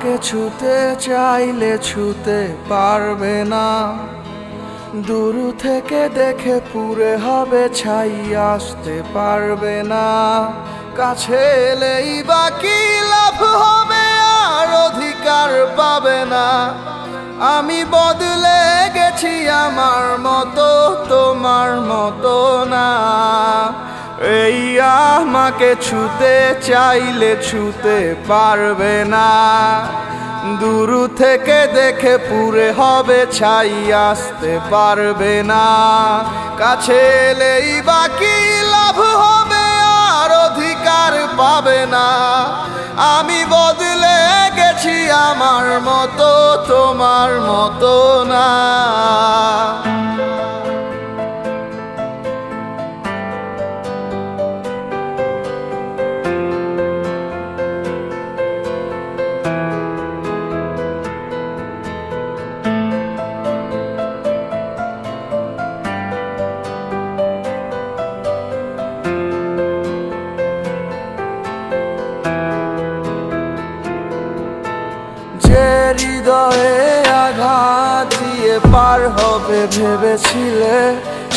আমাকে ছুতে চাইলে ছুতে পারবে না, দূর থেকে দেখে পুরে হবে ছাই, আসতে পারবে না। কাছে এলেই বাকি লাভ হবে, আর অধিকার পাবে না। আমি বদলে গেছি, আমার মতো তোমার মতো না। এই আমাকে ছুতে চাইলে ছুতে পারবে না, দূর থেকে দেখে পুরে হবে ছাই, আসতে পারবে না। কাছে এলেই বাকি লাভ হবে, আর অধিকার পাবে না। আমি বদলে গেছি, আমার মতো তোমার মতো না। যে হৃদয়ে আঘাত দিয়ে পার হবে ভেবেছিলে,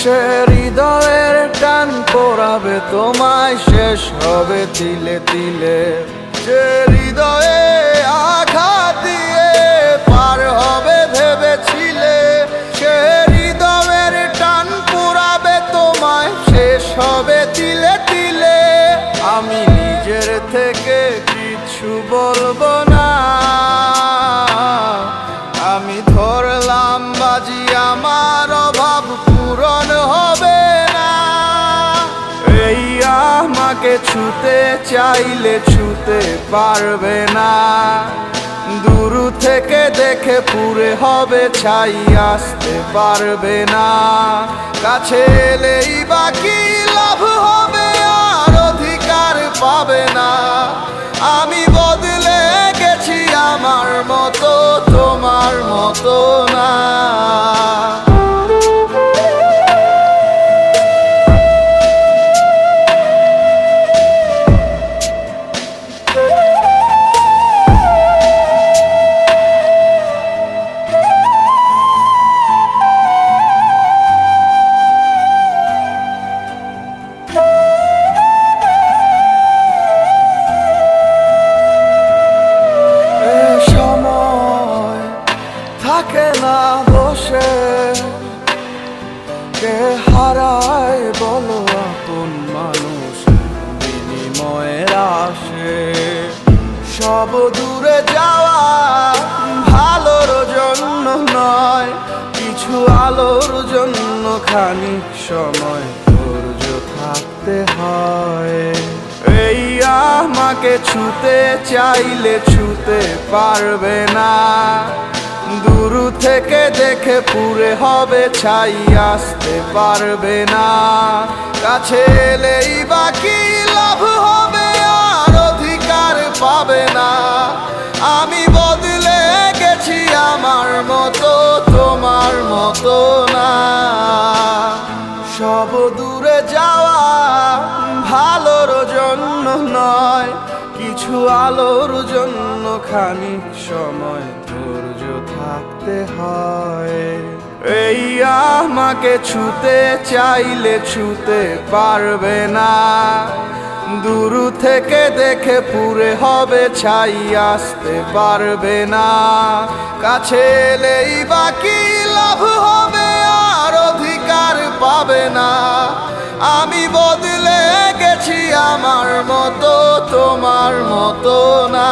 সে হৃদয়ের টান পোড়াবে তোমায়, শেষ হবে তিলে তিলে। যে হৃদয়ে আঘাত দিয়ে পার হবে ভেবেছিলে, সে হৃদয়ের টান পোড়াবে তোমায়, শেষ হবে তিলে তিলে। আমি নিজের থেকে কিছু বলবো না, আমি ধরলাম বাজি আমার অভাব পূরণ হবে না। এই আমাকে ছুতে চাইলে ছুতে পারবে না, দূর থেকে দেখে পুরে হবে ছাই, আসতে পারবে না। কাছে এলেই বাকি লাভ হবে, আর অধিকার পাবে না। আমি বদলে গেছি, আমার মতো তোমার মতো না। থাকে না বসে, কে হারায় বলো আপন মানুষ বিনিময়ের আসে। সব দূরে যাওয়া ভালোর জন্য নয়, কিছু আলোর জন্য খানিক সময় ধৈর্য থাকতে হয়। এই আমাকে ছুতে চাইলে ছুতে পারবে না, দূর থেকে দেখে পুরে হবে ছাই, আসতে পারবে না। কাছে এলেই বাকি লাভ হবে, আর অধিকার পাবে না। আমি বদলে গেছি, আমার মতো তোমার মতো না। সব দূরে যাওয়া ভালোর জন্য নয়, কিছু আলোর জন্য খানিক সময় ধৈর্য থাকতে হয়। এই আমাকে ছুতে চাইলে ছুতে পারবে না, দূর থেকে দেখে পুরে হবে ছাই, আসতে পারবে না। কাছে এলেই বাকি লাভ হবে, আর অধিকার পাবে না। আমি বদলে গেছি, আমার মতো তোমার মতো না।